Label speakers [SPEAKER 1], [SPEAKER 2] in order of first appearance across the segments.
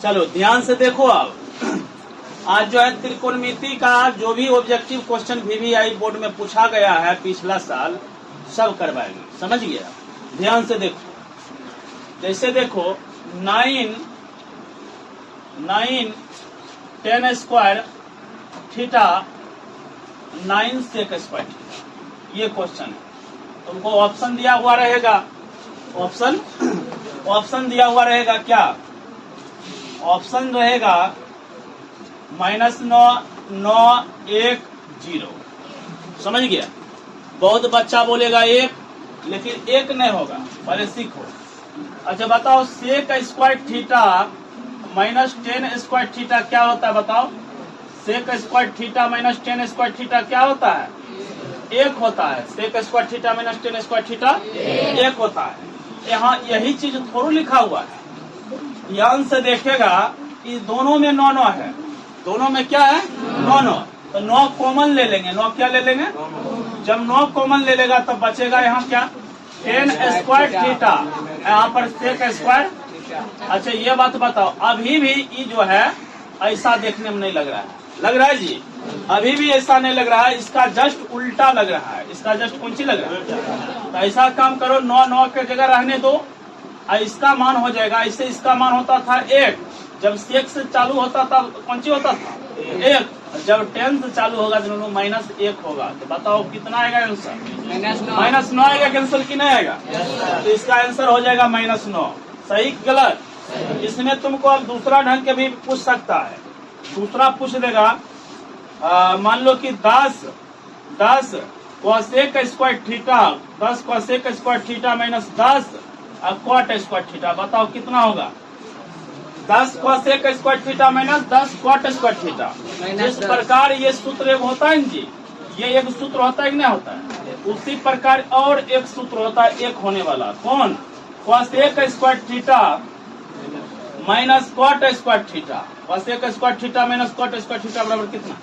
[SPEAKER 1] चलो ध्यान से देखो। अब आज जो है त्रिकोणमिति का जो भी ऑब्जेक्टिव क्वेश्चन VVI बोर्ड में पूछा गया है पिछला साल, सब करवाएंगे, समझ गया। ध्यान से देखो। जैसे देखो 9 10 square theta 9 sec square theta, ये क्वेश्चन है। तुमको ऑप्शन दिया हुआ रहेगा, ऑप्शन दिया हुआ रहेगा क्या? ऑप्शन रहेगा -9 9 1 0। समझ गया। बहुत बच्चा बोलेगा 1, लेकिन 1 नहीं होगा, पहले सीखो। अच्छा बताओ, sec square theta -10 square theta क्या होता है? बताओ, sec square theta -10 square theta क्या होता है? 1 होता है। Sec square theta -10 square theta 1 होता है। यहाँ यही चीज थोड़ा लिखा हुआ है। ध्यान से देखेगा, इस दोनों में 9 9 है। दोनों में क्या है? 9 9। तो 9 कॉमन ले लेंगे। 9 क्या ले लेंगे? जब 9 कॉमन ले लेगा तब बचेगा यहाँ क्या? 10 स्क्वायर थीटा, यहाँ पर सेक स्क्वायर। अच्छा ये बात बताओ, अभी भी ये जो है ऐसा देखने में नहीं लग रहा है? लग रहा है जी? अभी भी ऐसा नहीं लग रहा है, इसका जस्ट उल्टा लग रहा है। इसका जस्ट कौन सी लग रहा है? तो ऐसा काम करो, 9 9 के जगह रहने दो, इसका मान हो जाएगा। इससे इसका मान होता था 1, जब सेक से चालू होता था कौन सी होता था? 1। जब 10 से चालू होगा तो -1 होगा। तो बताओ कितना आएगा आंसर? -9 आएगा। कैंसिल की नहीं आएगा? तो इसका आंसर हो जाएगा -9। सही गलत? इसमें तुमको अब दूसरा ढंग के भी पूछ सकता है। दूसरा पूछ देगा, मान लो कि 10 cosec square theta, 10 cosec square theta -10 cot square theta. बताओ कितना होगा? 10 cosec square theta -10 cot square theta. जिस प्रकार ये सूत्र एक होता है जी, ये एक सूत्र होता है कि नहीं होता है? उसी प्रकार और एक सूत्र होता है एक होने वाला। कौन? Cosec square theta minus cot square theta. Cosec square theta minus cot square theta बराबर कितना?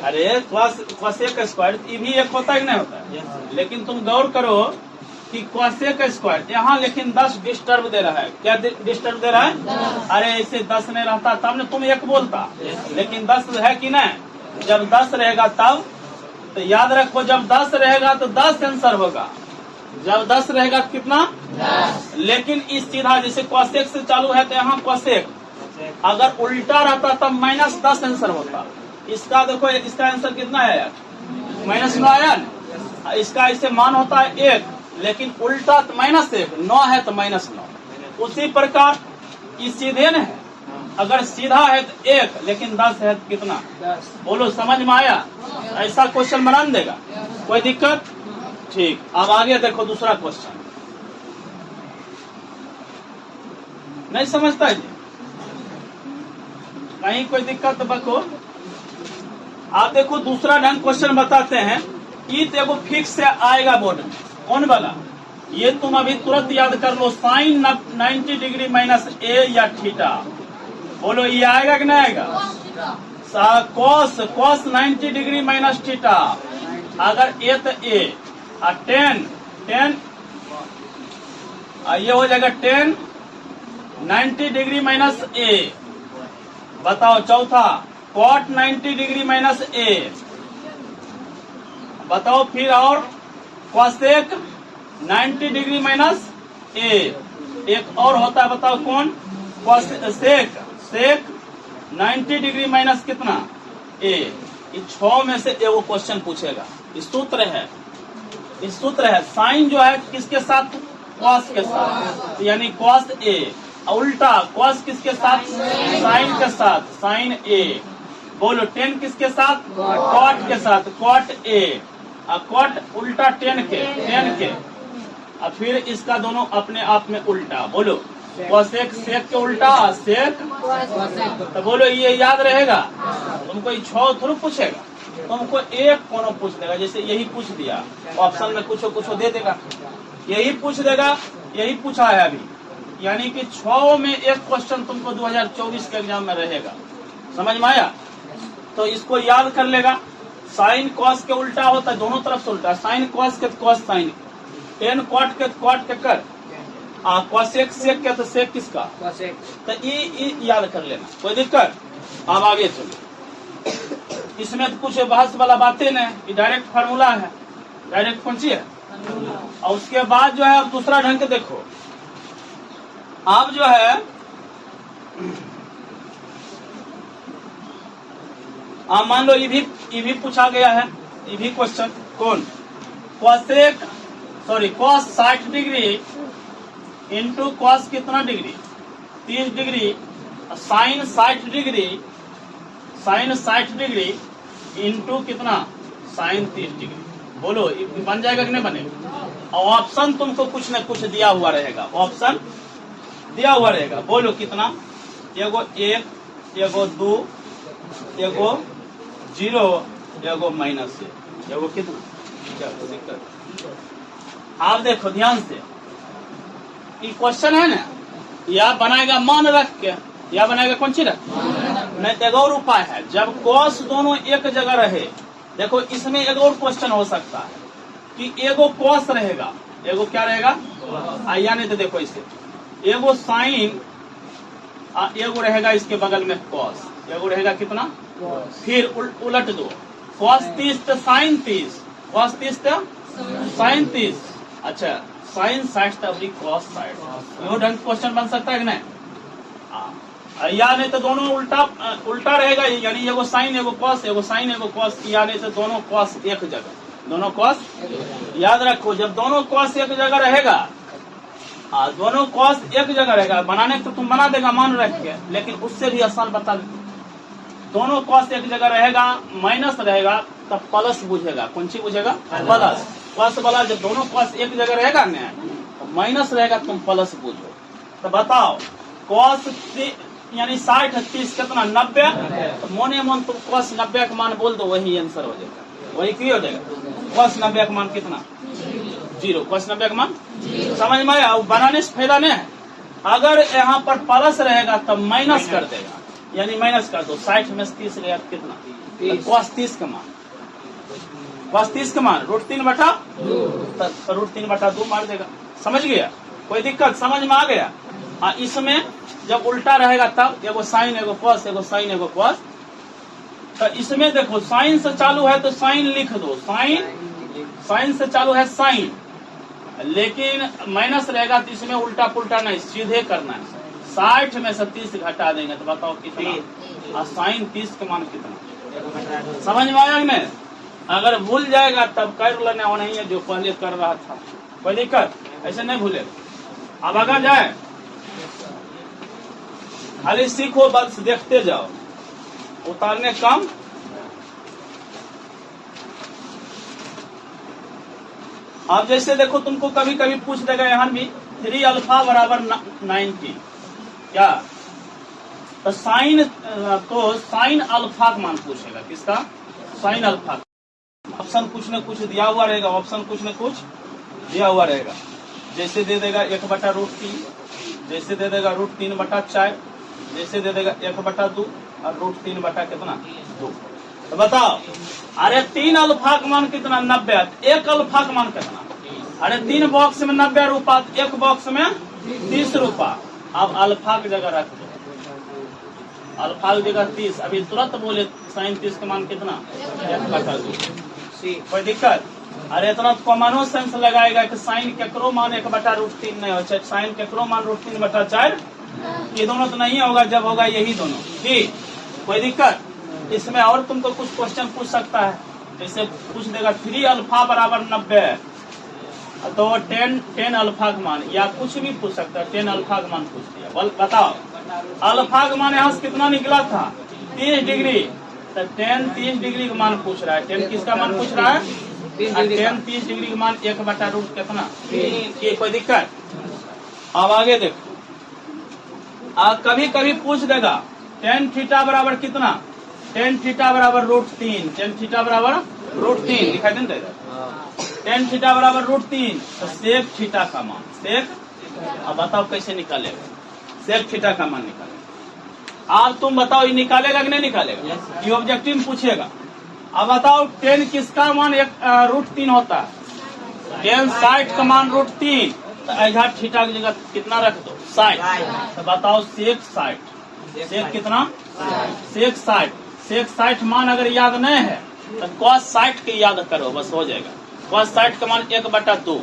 [SPEAKER 1] अरे कोसेक स्क्वायर ये भी एक होता है कि नहीं होता है? लेकिन तुम गौर करो कि कोसेक स्क्वायर यहाँ लेकिन 10 डिस्टर्ब दे रहा है। क्या डिस्टर्ब दे रहा है? अरे ऐसे 10 नहीं रहता तब ने तुम 1 बोलता, लेकिन 10 है कि नहीं? जब 10 रहेगा तब, तो याद रखो जब 10 रहेगा तो 10 आंसर होगा। जब 10 रहेगा तो कितना? 10। लेकिन इस सीधा जैसे कोसेक से चालू है तो यहाँ कोसेक, अगर उल्टा रहता तब -10 आंसर होता। इसका देखो, इसका आंसर कितना है? -9 आया। इसका इसे मान होता है 1, लेकिन उल्टा तो -1, 9 है तो -9। उसी प्रकार ये सीधे न है, अगर सीधा है तो 1, लेकिन 10 है तो कितना? 10। बोलो समझ में आया? ऐसा क्वेश्चन बना देगा, कोई दिक्कत? ठीक। अब आगे देखो दूसरा क्वेश्चन। नहीं समझता है जी? कहीं कोई दिक्कत तो बको। आप देखो दूसरा ढंग क्वेश्चन बताते हैं। ये तो एगो फिक्स से आएगा बोर्ड में। कौन वाला? ये तुम अभी तुरंत याद कर लो, साइन 90 डिग्री -a या थीटा। बोलो ये आएगा कि नहीं आएगा? Cos 90 degree -theta. अगर a तो a, 10 ये हो जाएगा 10 90 डिग्री -a। बताओ चौथा, कॉट 90 डिग्री -a। बताओ फिर और कोसेक 90 डिग्री -a। एक और होता है, बताओ कौन? सेक 90 डिग्री माइनस कितना? a। इस 6 में से एगो क्वेश्चन पूछेगा। इस सूत्र है साइन जो है किसके साथ? कॉस के साथ, यानी कॉस a। उल्टा कॉस किसके साथ? साइन के साथ, साइन a। बोलो 10 किसके साथ? कॉट के साथ, कॉट a। कॉट उल्टा 10 के। और फिर इसका दोनों अपने आप में उल्टा। बोलो कोसेक सेक के उल्टा सेक। तो बोलो ये याद रहेगा? तुमको 6 थोड़ा पूछेगा, तुमको एक कोनो पूछ देगा। जैसे यही पूछ दिया, ऑप्शन में कुछ दे देगा, यही पूछ देगा। यही पूछा है अभी, यानी कि 6 में एक क्वेश्चन तुमको 2024 के एग्जाम में रहेगा। समझ में आया? तो इसको याद कर लेगा। साइन कॉस के उल्टा होता है, दोनों तरफ से उल्टा। साइन कॉस के कॉस साइन, 10 कॉट के कॉट के कर, कोसेक सेक क्या, तो सेक किसका,
[SPEAKER 2] कोसेक।
[SPEAKER 1] तो ये याद कर लेना, कोई दिक्कत। अब आगे चलो, इसमें तो कुछ बहस वाला बातें नहीं, ये डायरेक्ट फार्मूला है, डायरेक्ट कौन सी है। और उसके बाद जो है अब दूसरा ढंग के देखो, अब जो है आप मान लो ये भी पूछा गया है, ये भी क्वेश्चन, कौन cosec sorry cos 60 degree into cos कितना degree 30 degree, sine 60 degree, sine 60 degree into कितना साइन 30 डिग्री। बोलो ये बन जाएगा कि नहीं बनेगा। और ऑप्शन तुमको कुछ न कुछ दिया हुआ रहेगा, ऑप्शन दिया हुआ रहेगा। बोलो कितना, एगो 1, एगो 2, एगो 0, एगो -1, एगो कितना, क्या कोई दिक्कत। आप देखो ध्यान से, ये क्वेश्चन है ना, या बनाएगा मान रख के, या बनाएगा कौन सी रख, नहीं तो एक और उपाय है, जब कॉस दोनों एक जगह रहे। देखो इसमें एक और क्वेश्चन हो सकता है कि एगो कॉस रहेगा, एगो क्या रहेगा, या नहीं तो देखो इसे एगो साइन, एगो रहेगा इसके बगल में कॉस, एगो रहेगा कितना, फिर उलट दो, कॉस 30 तो साइन 30, कॉस 30 तो साइन 30, अच्छा साइन 60 तब कॉस 60। यो ढंग क्वेश्चन बन सकता है कि नहीं। या नहीं तो दोनों उल्टा रहेगा, यानी एगो साइन एगो कॉस, एगो साइन एगो कॉस, या नहीं तो दोनों कॉस एक जगह, दोनों कॉस। याद रखो जब दोनों कॉस एक जगह रहेगा, दोनों कॉस एक जगह रहेगा, बनाने तो तुम बना देगा मान रख के, लेकिन उससे भी आसान बता दे। दोनों कॉस एक जगह रहेगा, माइनस रहेगा तब प्लस बुझेगा, कौन सी बुझेगा, प्लस। प्लस वाला जब दोनों कॉस एक जगह रहेगा ना, तो माइनस रहेगा तुम प्लस बुझो। तो बताओ कॉस यानी 60 30 कितना 90, तो मोने मन तुम कॉस 90 का मान बोल दो, वही आंसर हो जाएगा, वही क्लियर हो जाएगा। कॉस 90 का मान कितना, 0, कॉस 90 का मान समझ में आया। बनाने से फायदा नहीं है, अगर यहाँ पर प्लस रहेगा तब माइनस कर देगा, यानी माइनस कर दो, 60 में से 30 रहेगा कितना, कॉस 30 का मान, कॉस 30 का मान √3/2, √3/2 मार देगा। समझ गया, कोई दिक्कत, समझ में आ गया। इसमें जब उल्टा रहेगा तब एगो साइन एगो कॉस, एगो साइन एगो कॉस। तो इसमें देखो साइन से चालू है तो साइन लिख दो, साइन से चालू है साइन, लेकिन माइनस रहेगा तो इसमें उल्टा पुल्टा नहीं, सीधे करना है। 60 में से 30 घटा देंगे तो बताओ कितना, साइन 30 का मान कितना। समझ में आया नहीं, अगर भूल जाएगा तब कर लेना, वो नहीं है जो पहले कर रहा था, कोई दिक्कत, ऐसे नहीं भूलेगा। अब अगर जाए खाली सीखो, बस देखते जाओ, उतारने कम। आप जैसे देखो तुमको कभी कभी पूछ देगा यहाँ भी 3 अल्फा बराबर 90 क्या, तो साइन अल्फा का मान पूछेगा, किसका, साइन अल्फा। ऑप्शन कुछ न कुछ दिया हुआ रहेगा, ऑप्शन कुछ न कुछ दिया हुआ रहेगा। जैसे दे देगा 1/√3, जैसे दे देगा √3/4, जैसे दे देगा 1/2 और √3 कितना 2। तो बताओ, अरे 3 अल्फा का मान कितना 90, 1 अल्फा का मान कितना, अरे 3 बॉक्स में 90 रुपया, 1 बॉक्स में 30 रुपया। अब अल्फा की जगह रख दो, अल्फा की जगह 30, अभी तुरंत बोले साइन 30 का मान कितना 1/2। कोई दिक्कत, अरे इतना तो कॉमनो सेंस लगाएगा कि साइन केकरो मान 1/√3 नहीं हो, साइन केकरो मान √3/4, ये दोनों तो नहीं होगा, जब होगा यही दोनों, ठीक। कोई दिक्कत, इसमें और तुमको कुछ क्वेश्चन पूछ सकता है, जैसे पूछ देगा 3 अल्फा बराबर 90, तो 10 अल्फा का मान, या कुछ भी पूछ सकता है, 10 अल्फा का मान पूछ दिया। बताओ अल्फा का मान यहाँ से कितना निकला था 30 डिग्री, तो 10 30 डिग्री का मान पूछ रहा है, 10 किसका मान पूछ रहा है, 10 30 डिग्री का मान 1/√3 कितना, ये कोई दिक्कत। अब आगे देखो, कभी कभी पूछ देगा tan थीटा बराबर कितना, tan थीटा बराबर √3, tan थीटा बराबर √3 दिखाई देता है, tan थीटा बराबर √3, तो सेक थीटा का मान, सेक, अब बताओ कैसे निकालेगा, सेक थीटा का मान निकालेगा। अब तुम बताओ ये निकालेगा कि नहीं निकालेगा, ये ऑब्जेक्टिव में पूछेगा। अब बताओ tan किसका मान √3 होता है, tan 60 का मान √3, तो आधा थीटा की जगह कितना रख दो 60। तो बताओ सेक 60, सेक कितना, सेक 60, सेक 60 मान अगर याद नहीं है तो cos 60 के याद करो, बस हो जाएगा। cos 60 का मान 1/2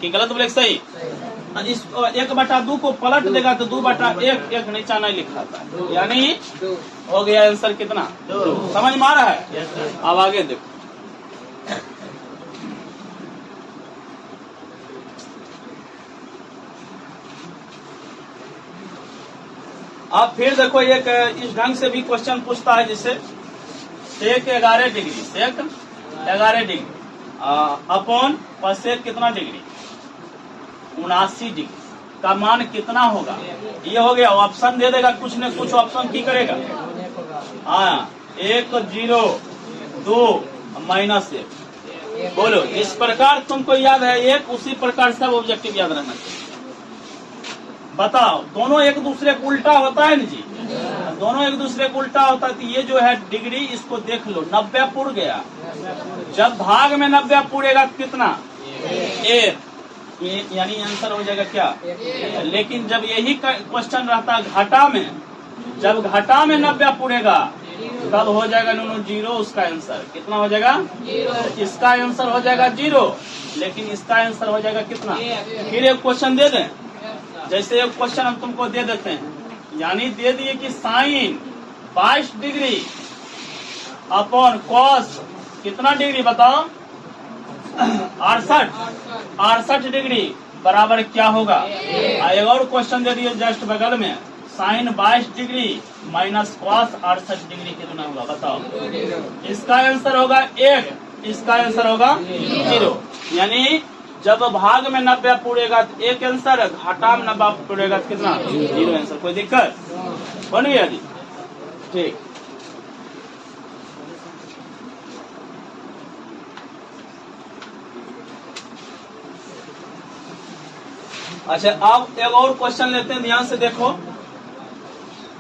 [SPEAKER 1] कि गलत बोले सही। इस 1/2 को पलट देगा तो 2/1, एक नीचा नहीं लिखा था, यानी हो गया आंसर कितना 2। समझ में आ रहा है? अब आगे देखो, अब फिर देखो एक इस ढंग से भी क्वेश्चन पूछता है, जिससे सेक 11 डिग्री, सेक 11 डिग्री अपॉन सेक कितना डिग्री 79 डिग्री का मान कितना होगा। ये हो गया, ऑप्शन दे देगा, कुछ न कुछ ऑप्शन की करेगा। हाँ 1 0 2 -1। बोलो इस प्रकार तुमको याद है एक, उसी प्रकार सब ऑब्जेक्टिव याद रहना चाहिए। बताओ दोनों एक दूसरे को उल्टा होता है ना जी, दोनों एक दूसरे को उल्टा होता है। तो ये जो है डिग्री, इसको देख लो 90 पुर गया, जब भाग में 90 पुरेगा कितना 1, यानी आंसर हो जाएगा क्या। लेकिन जब यही क्वेश्चन रहता घाटा में, जब घाटा में 90 पुरेगा तब हो जाएगा 0, उसका आंसर कितना हो जाएगा 0। इसका आंसर हो जाएगा 0, लेकिन इसका आंसर हो जाएगा कितना। फिर एक क्वेश्चन दे दें, जैसे एक क्वेश्चन हम तुमको दे देते हैं, यानी दे दिए कि साइन 22 डिग्री अपॉन कॉस कितना डिग्री बताओ 68 डिग्री बराबर क्या होगा। एक और क्वेश्चन दे दिए जस्ट बगल में, sine 22 degree minus cos 68 degree कितना होगा बताओ। इसका आंसर होगा 1, इसका आंसर होगा 0। यानी जब भाग में 90 पूरेगा तो 1 आंसर, घाटा में 90 पूरेगा तो कितना 0 आंसर। कोई दिक्कत बन गया जी, ठीक। अच्छा अब एक और क्वेश्चन लेते हैं, ध्यान से देखो।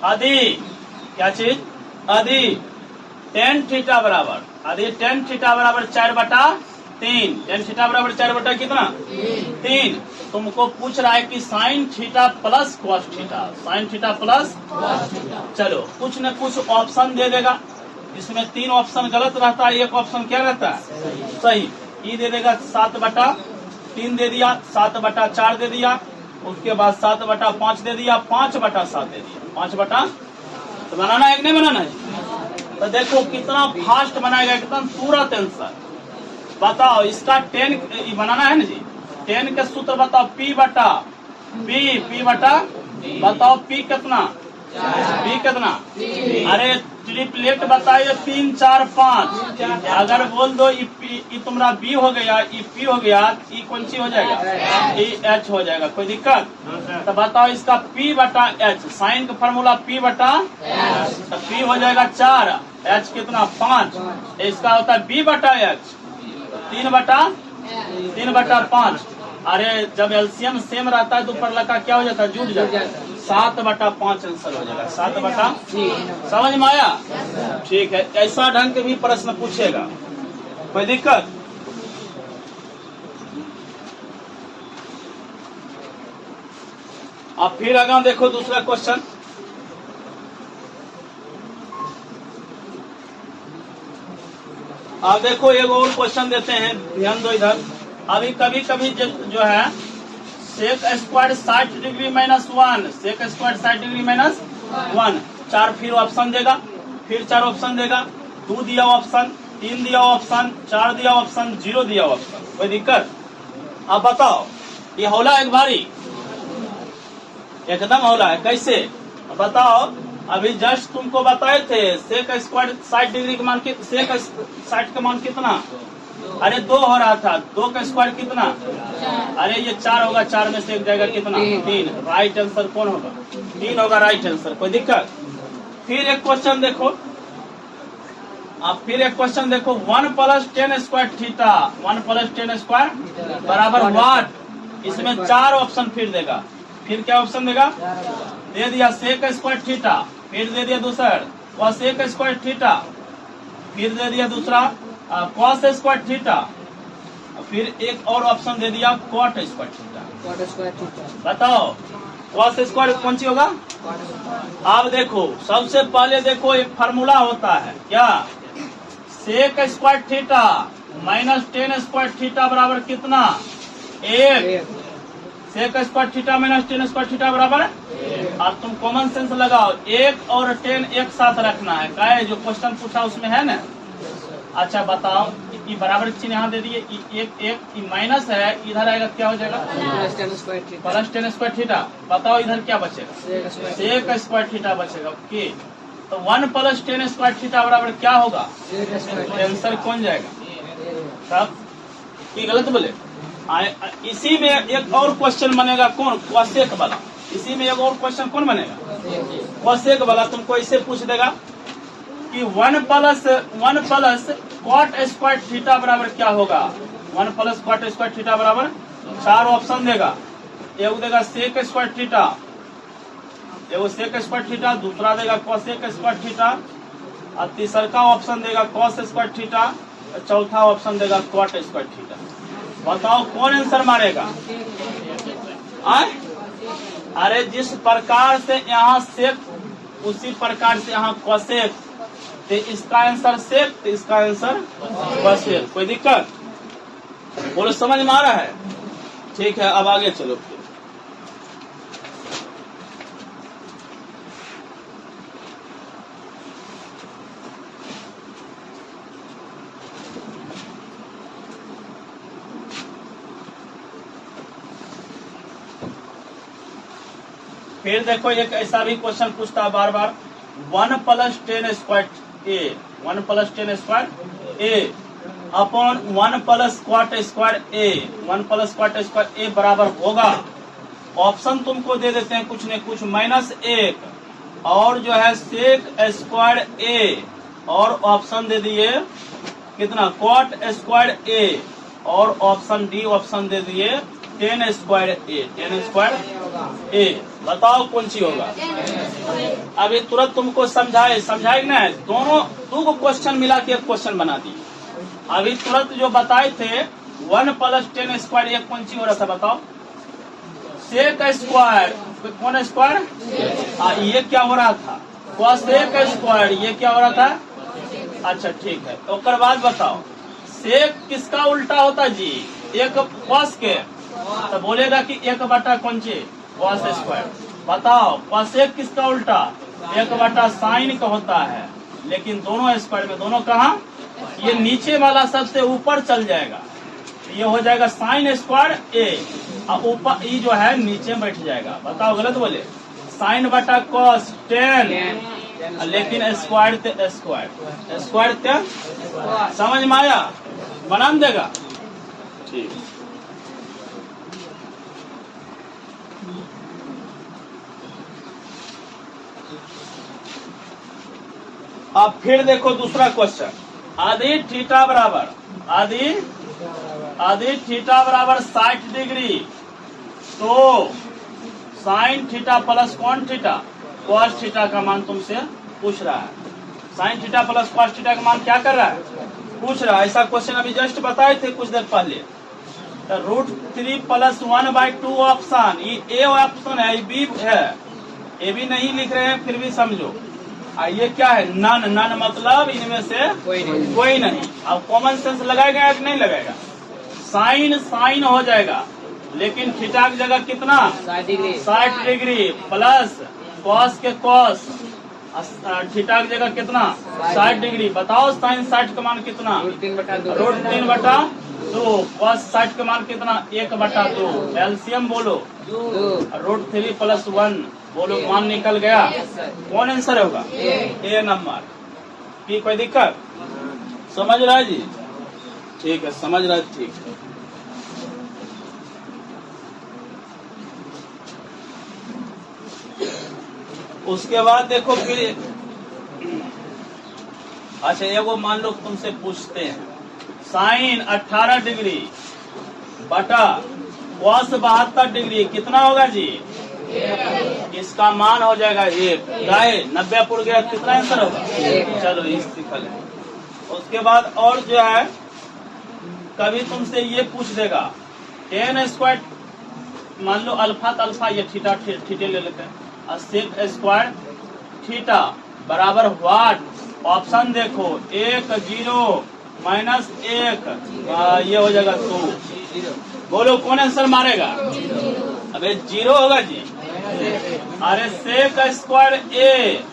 [SPEAKER 1] यदि क्या चीज, यदि tan थीटा बराबर, यदि tan थीटा बराबर 4/3, tan थीटा बराबर 4 कितना 3, तुमको पूछ रहा है कि sine theta plus cos theta, sine theta plus, चलो कुछ न कुछ ऑप्शन दे देगा। इसमें 3 ऑप्शन गलत रहता है, एक ऑप्शन क्या रहता है सही। ये दे देगा 7/3 दे दिया, 7/4 दे दिया, उसके बाद 7/5 दे दिया, 5/7 दे दिया, 5/। तो बनाना है कि नहीं बनाना है। तो देखो कितना फास्ट बनाएगा, एकदम तुरंत आंसर। बताओ इसका 10 बनाना है ना जी, 10 के सूत्र बताओ, P/B, बताओ P कितना, B कितना, अरे ट्रिपलेट बताइए 3 4 5। अगर बोल दो ये तुम्हारा B हो गया, ये P हो गया, ये कौन सी हो जाएगा, H हो जाएगा। कोई दिक्कत। तो बताओ इसका P/H, साइन का फॉर्मूला P/H, तो P हो जाएगा 4, H कितना 5, इसका होता है B/H 3/5। अरे जब एलसीएम सेम रहता है तो ऊपर लगा क्या हो जाता है, जुट जाता है, 7/5 आंसर हो जाएगा, 7/। समझ में आया, ठीक है। ऐसा ढंग के भी प्रश्न पूछेगा, कोई दिक्कत। अब फिर आगे देखो दूसरा क्वेश्चन। अब देखो एक और क्वेश्चन देते हैं, ध्यान दो इधर। अभी कभी कभी जो है sec square 60 degree -1, sec square 60 degree -1, 4 फिर ऑप्शन देगा, फिर 4 ऑप्शन देगा, 2 दिया ऑप्शन, 3 दिया ऑप्शन, 4 दिया ऑप्शन, 0 दिया ऑप्शन। कोई दिक्कत। अब बताओ ये हौला एक भारी, एकदम हौला है, कैसे बताओ। अभी जस्ट तुमको बताए थे सेक स्क्वायर 60 डिग्री का मान, सेक 60 का मान कितना, अरे 2 हो रहा था, 2 का स्क्वायर कितना, अरे ये 4 होगा, 4 में से एक जाएगा कितना 3। राइट आंसर कौन होगा, 3 होगा राइट आंसर। कोई दिक्कत। फिर एक क्वेश्चन देखो, अब फिर एक क्वेश्चन देखो, 1 + 10 स्क्वायर थीटा, 1 + 10 स्क्वायर बराबर व्हाट। इसमें 4 ऑप्शन फिर देगा, फिर क्या ऑप्शन देगा, दे दिया सेक स्क्वायर थीटा, फिर दे दिया दूसरा कॉसेक स्क्वायर थीटा, फिर दे दिया दूसरा कॉस स्क्वायर थीटा, फिर एक और ऑप्शन दे दिया cot square theta.
[SPEAKER 2] Cot square theta.
[SPEAKER 1] बताओ कॉस स्क्वायर कौन सी होगा? अब देखो सबसे पहले देखो एक फार्मूला होता है क्या, sec square theta minus tan square theta बराबर कितना? एक। Sec square theta minus tan square theta बराबर, अब तुम कॉमन सेंस लगाओ, एक और टेन एक साथ रखना है, क्या है जो क्वेश्चन पूछा उसमें है ना। अच्छा बताओ ये बराबर चिन्ह यहाँ दे दिए, एक माइनस है, इधर आएगा क्या हो जाएगा? Plus ten square theta. बताओ इधर क्या बचेगा? सेक स्क्वायर थीटा बचेगा। ओके, तो 1 प्लस टेन स्क्वायर थीटा बराबर क्या होगा? आंसर कौन जाएगा? सब ये गलत बोले। इसी में एक और क्वेश्चन बनेगा, कौन? क्वेश्चन वाला। इसी में एक और क्वेश्चन कौन बनेगा? क्वेश्चन वाला तुमको इसे पूछ देगा कि 1 प्लस कॉट स्क्वायर थीटा बराबर क्या होगा? 1 प्लस कॉट स्क्वायर थीटा बराबर 4 ऑप्शन देगा। एक देगा सेक स्क्वायर थीटा, एगो सेक स्क्वायर थीटा, दूसरा देगा कॉसेक स्क्वायर थीटा, और तीसरा का ऑप्शन देगा कॉस स्क्वायर थीटा, और चौथा ऑप्शन देगा कॉट स्क्वायर थीटा। बताओ कौन आंसर मारेगा? अरे जिस प्रकार से यहाँ सेक उसी प्रकार से यहाँ कॉसेक, तो इसका आंसर सेक, तो इसका आंसर कॉसेक। कोई दिक्कत? बोलो समझ में आ रहा है? ठीक है, अब आगे चलो। फिर देखो एक ऐसा भी क्वेश्चन पूछता है बार बार, 1 प्लस टेन स्क्वायर ए, 1 प्लस टेन स्क्वायर ए अपॉन 1 प्लस क्वाट स्क्वायर ए, 1 प्लस क्वाट स्क्वायर ए बराबर होगा। ऑप्शन तुमको दे देते हैं कुछ न कुछ, -1 और जो है सेक स्क्वायर ए, और ऑप्शन दे दिए कितना? क्वाट स्क्वायर ए, और ऑप्शन डी ऑप्शन दे दिए 10 स्क्वायर ए, 10 स्क्वायर ए। बताओ कौन सी होगा? अभी तुरंत तुमको समझाए ना, दोनों दो क्वेश्चन मिला के एक क्वेश्चन बना दिए। अभी तुरंत जो बताए थे 1 प्लस 10 स्क्वायर ये कौन सी हो रहा था? बताओ। सेक स्क्वायर, कौन स्क्वायर? ये क्या हो रहा था? कॉसेक स्क्वायर, ये क्या हो रहा था? अच्छा ठीक है, तो उसके बाद बताओ सेक किसका उल्टा होता जी? एक कॉस के, तो बोलेगा कि 1 कौन सी? Cos square. बताओ कॉसेक किसका उल्टा? 1 साइन का होता है, लेकिन दोनों स्क्वायर में दोनों कहाँ? ये नीचे वाला सबसे ऊपर चल जाएगा, ये हो जाएगा साइन स्क्वायर ए, और ऊपर ये जो है नीचे बैठ जाएगा। बताओ गलत बोले? साइन बटा कॉस 10, लेकिन स्क्वायर ते स्क्वायर, स्क्वायर ते समझ में आया? बना देगा? ठीक। अब फिर देखो दूसरा क्वेश्चन, आधी थीटा बराबर, आधी थीटा बराबर 60 डिग्री, तो साइन थीटा प्लस कौन थीटा? कॉस थीटा का मान तुमसे पूछ रहा है। Sine theta plus cos theta का मान क्या कर रहा है? पूछ रहा है। ऐसा क्वेश्चन अभी जस्ट बताए थे कुछ देर पहले। तो √3 + 1/2 ऑप्शन, ये ए ऑप्शन है, ये बी है, ए भी नहीं लिख रहे हैं फिर भी समझो। ये क्या है? नन मतलब इनमें से कोई नहीं। अब कॉमन सेंस लगाएगा कि नहीं लगाएगा? साइन हो जाएगा, लेकिन थीटा की जगह कितना? 60 डिग्री प्लस कॉस के कॉस, थीटा की जगह कितना? 60 डिग्री। बताओ साइन 60 का मान कितना? √3/2। कॉस 60 का मान कितना? 1/2। एलसीएम बोलो, √3 + 1 बोलो, मान निकल गया। कौन आंसर होगा? ए नंबर। की कोई दिक्कत? समझ रहा है जी? ठीक है, समझ रहा है, ठीक है। उसके बाद देखो फिर, अच्छा एगो मान लो तुमसे पूछते हैं, साइन 18 डिग्री बटा कॉस 72 डिग्री कितना होगा जी? इसका मान हो जाएगा 1। गाय 90 पुर गया, कितना आंसर होगा? चलो इस लिखा ले। उसके बाद और जो है कभी तुमसे ये पूछ देगा टेन स्क्वायर, मान लो अल्फा तो अल्फा, ये थीटा थीटे ले लेते हैं, और सेक स्क्वायर थीटा बराबर व्हाट। ऑप्शन देखो 1 0 माइनस 1, ये हो जाएगा 2। बोलो कौन आंसर मारेगा? अबे 0 होगा जी। अरे sec square A,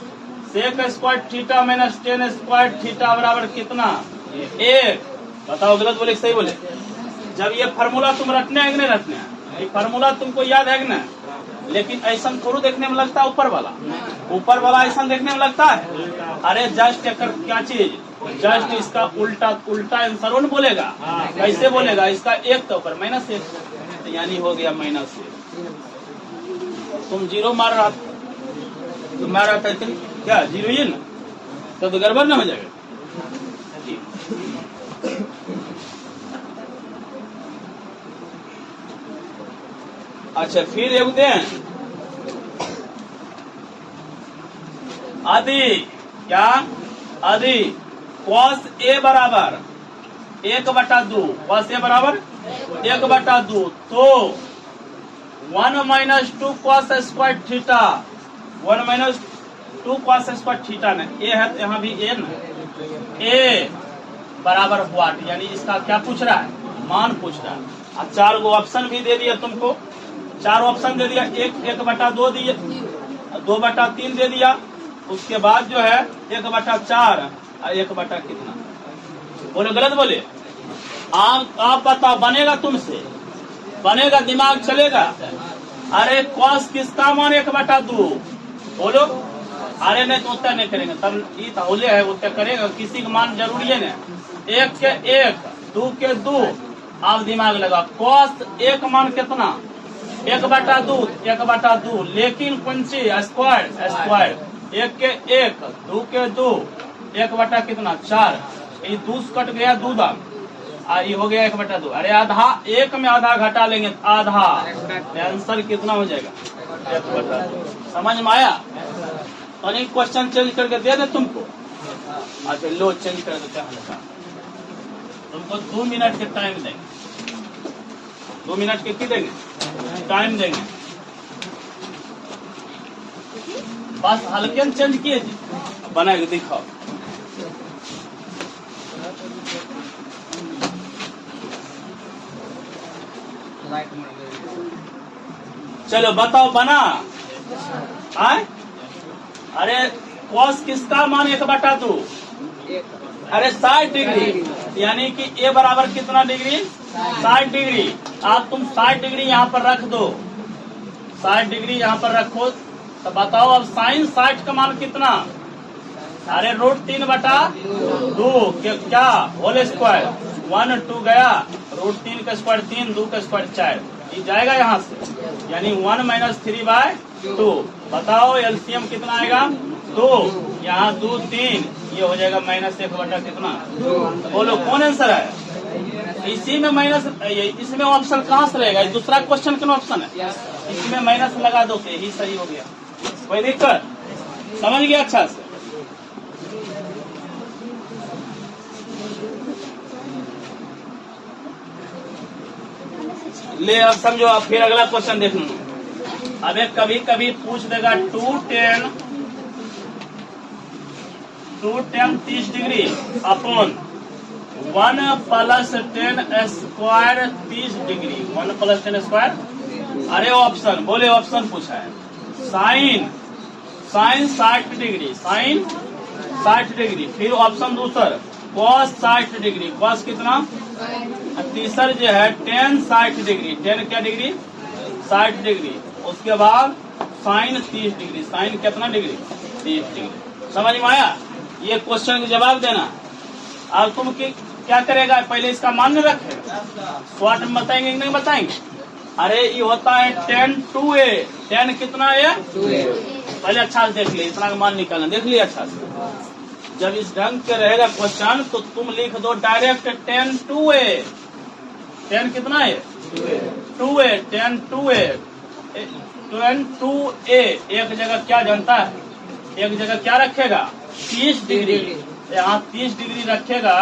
[SPEAKER 1] sec square theta minus tan square theta बराबर कितना? 1। बताओ गलत बोले सही बोले? जब ये फार्मूला तुम रटने है कि नहीं रटने है? ये फार्मूला तुमको याद है कि ना? लेकिन ऐसा थोड़ा देखने में लगता है, ऊपर वाला ऐसा देखने में लगता है। अरे जस्ट क्या चीज, जस्ट इसका उल्टा आंसर कौन बोलेगा? कैसे बोलेगा? इसका 1 के ऊपर -1, तो यानी हो गया -1। तुम 0 मार रहा था, तुम मार रहा था क्या 0 ही ना, तो गड़बड़ ना हो जाएगा। अच्छा फिर एक दें आदि, क्या आदि cos a बराबर 1/2, cos a बराबर 1/2, तो 1 - 2 cos square theta, 1 - 2 cos square theta ने a है, यहाँ भी a ना, a बराबर व्हाट, यानी इसका क्या पूछ रहा है? मान पूछ रहा है। अब 4 गो ऑप्शन भी दे दिया तुमको, 4 ऑप्शन दे दिया, 1/2 दिए, 2/3 दे दिया, उसके बाद जो है 1/4 और 1 कितना। बोले गलत बोले? आप बताओ, बनेगा तुमसे? बनेगा? दिमाग चलेगा? अरे कॉस किसका मान 1/2? बोलो। अरे नहीं तो उत्तर नहीं करेंगे, तब ये तौले है, उत्तर करेगा। किसी का मान जरूरी है ना, 1 के 1, 2 के 2। आप दिमाग लगा, कॉस 1 मान कितना? 1/2, 1/2, लेकिन कौन सी? स्क्वायर 1 के 1, 2 के 2, 1 कितना 4, ये 2 कट गया, 2 दाम, ये हो गया 1/2। अरे आधा, 1 में आधा घटा लेंगे, आधा, आंसर कितना हो जाएगा? 1/2। समझ में आया? और एक क्वेश्चन चेंज करके दे दे तुमको। अच्छा लो चेंज कर देते हैं, तुमको 2 मिनट के टाइम देंगे, 2 मिनट के देंगे टाइम देंगे, बस हल्के में चेंज किए जी, बना के दिखाओ। चलो बताओ, बना? आए? अरे कॉस किसका मान 1/2? अरे 60 डिग्री, यानी कि a बराबर कितना डिग्री? 60 डिग्री। आप तुम 60 डिग्री यहाँ पर रख दो, 60 डिग्री यहाँ पर रखो, तो बताओ अब साइन 60 का मान कितना? अरे √3/2 क्या होल स्क्वायर, 1 2 गया, √3 का स्क्वायर 3, 2 का स्क्वायर 4, ये जाएगा यहाँ से, यानी 1 - 3/2। बताओ एलसीएम कितना आएगा? 2, यहाँ 2 3, ये हो जाएगा -1 कितना। बोलो कौन आंसर है? इसी में माइनस, इसमें ऑप्शन कहाँ से रहेगा? दूसरा क्वेश्चन कौन ऑप्शन है? इसमें माइनस लगा दो, यही सही हो गया। कोई दिक्कत? समझ गया अच्छा से? ले अब समझो, अब फिर अगला क्वेश्चन देख लो। अबे कभी कभी पूछ देगा 2 tan 30 degree upon 1 + 10 square 30 degree, 1 + 10 square. अरे ऑप्शन बोले, ऑप्शन पूछा है। साइन 60 डिग्री, साइन 60 डिग्री, फिर ऑप्शन दूसर कॉस 60 डिग्री, कॉस कितना? तीसर जो है tan 60 डिग्री, tan क्या डिग्री? 60 डिग्री, उसके बाद साइन 30 डिग्री, साइन कितना डिग्री? 30 डिग्री। समझ में आया? ये क्वेश्चन का जवाब देना। अब तुम क्या करेगा? पहले इसका मान रखेगा, शॉर्ट में बताएंगे नहीं बताएंगे? अरे ये होता है tan 2a, tan कितना है? 2a। पहले अच्छा से देख लिया, इतना का मान निकालना, देख लिया अच्छा से। जब इस ढंग के रहेगा क्वेश्चन तो तुम लिख दो डायरेक्ट tan 2a, tan कितना है? 2a, tan 2a, tan 2a। एक जगह क्या जानता है? एक जगह क्या रखेगा? 30 डिग्री, यहाँ 30 डिग्री रखेगा,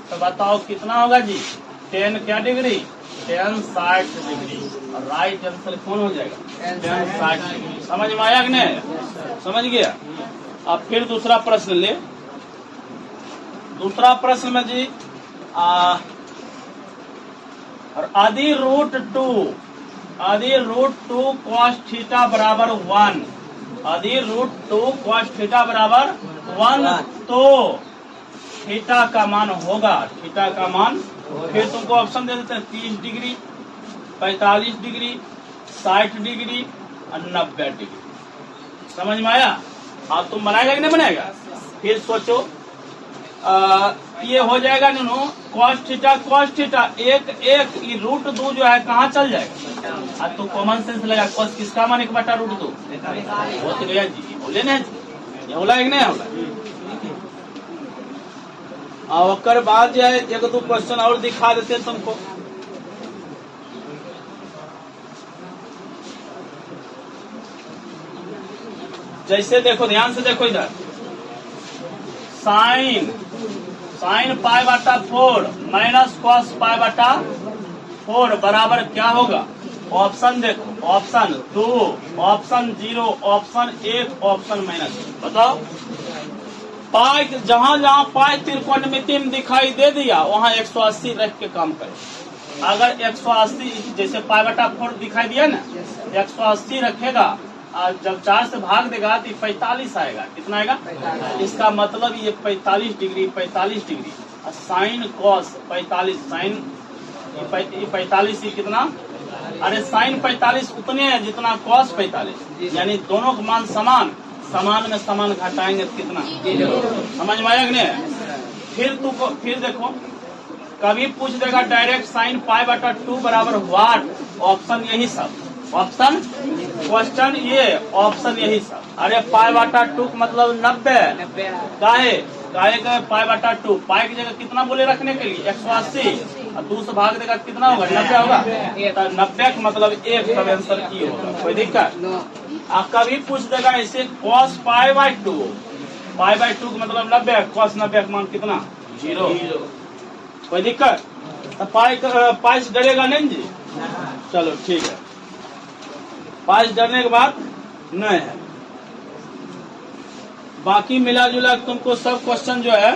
[SPEAKER 1] तो बताओ कितना होगा जी? 10 क्या डिग्री, 10 60 डिग्री। राइट आंसर कौन हो जाएगा, 10 60 डिग्री। समझ में आया कि नहीं, समझ गया। अब फिर दूसरा प्रश्न ले। दूसरा प्रश्न में जी आदि रूट टू कॉस थीटा बराबर 1, आदि रूट 2 कॉस थीटा बराबर 1, तो थीटा का मान होगा, थीटा का मान। फिर तुमको ऑप्शन दे देते हैं 30 डिग्री, 45 डिग्री, 60 डिग्री और 90 डिग्री। समझ में आया। अब तुम बनाएगा कि नहीं बनाएगा, फिर सोचो। ये हो जाएगा नो कॉस थीटा एक रूट 2 जो है कहाँ चल जाएगा। अब तो कॉमन सेंस लगा, कॉस किसका मान 1/√2 हो तो गया जी, बोले ना जी, ये होला कि नहीं होला। और बाद जो है 1-2 क्वेश्चन और दिखा देते हैं तुमको। जैसे देखो, ध्यान से देखो इधर, साइन π/4 माइनस कॉस π/4 बराबर क्या होगा। ऑप्शन देखो, ऑप्शन 2, ऑप्शन 0, ऑप्शन 1, ऑप्शन -1। बताओ पाई, जहां जहां पाई त्रिकोणमिति में दिखाई दे दिया वहां 180 रख के काम करे। अगर 180 जैसे π/4 दिखाई दिया ना, 180 रखेगा, जब 4 से भाग देगा तो 45 आएगा। कितना आएगा, इसका मतलब ये 45 degree, 45 degree. Sine cos 45, sine 45 ही कितना, अरे साइन 45 उतने है जितना कॉस 45, यानी दोनों का मान समान, समान में समान घटाएंगे तो कितना, समझ में आया कि नहीं। फिर देखो, कभी पूछ देगा डायरेक्ट साइन π/2 बराबर व्हाट, ऑप्शन यही सब, ऑप्शन क्वेश्चन ये ऑप्शन यही सब। अरे π/2 मतलब 90, काहे का π/2, पाई की जगह कितना बोले रखने के लिए 180, और 2 से भाग देगा कितना होगा, 90 होगा। तो 90 का मतलब 1, तब आंसर की होगा, कोई दिक्कत। कभी पूछ देगा ऐसे cos π/2, π/2 का मतलब 90, cos 90 का मान कितना, 0, कोई दिक्कत। तो पाई से डरेगा नहीं जी, चलो ठीक है। पाई से डरने के बाद नहीं है, बाकी मिला जुला तुमको सब क्वेश्चन जो है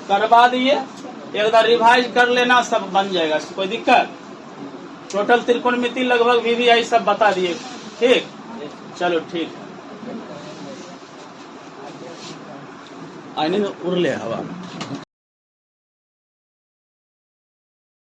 [SPEAKER 1] करवा दिए, एक बार रिवाइज कर लेना, सब बन जाएगा, कोई दिक्कत। टोटल त्रिकोणमिति लगभग VVI सब बता दिए, ठीक, चलो ठीक है। आईने में उड़ ले हवा।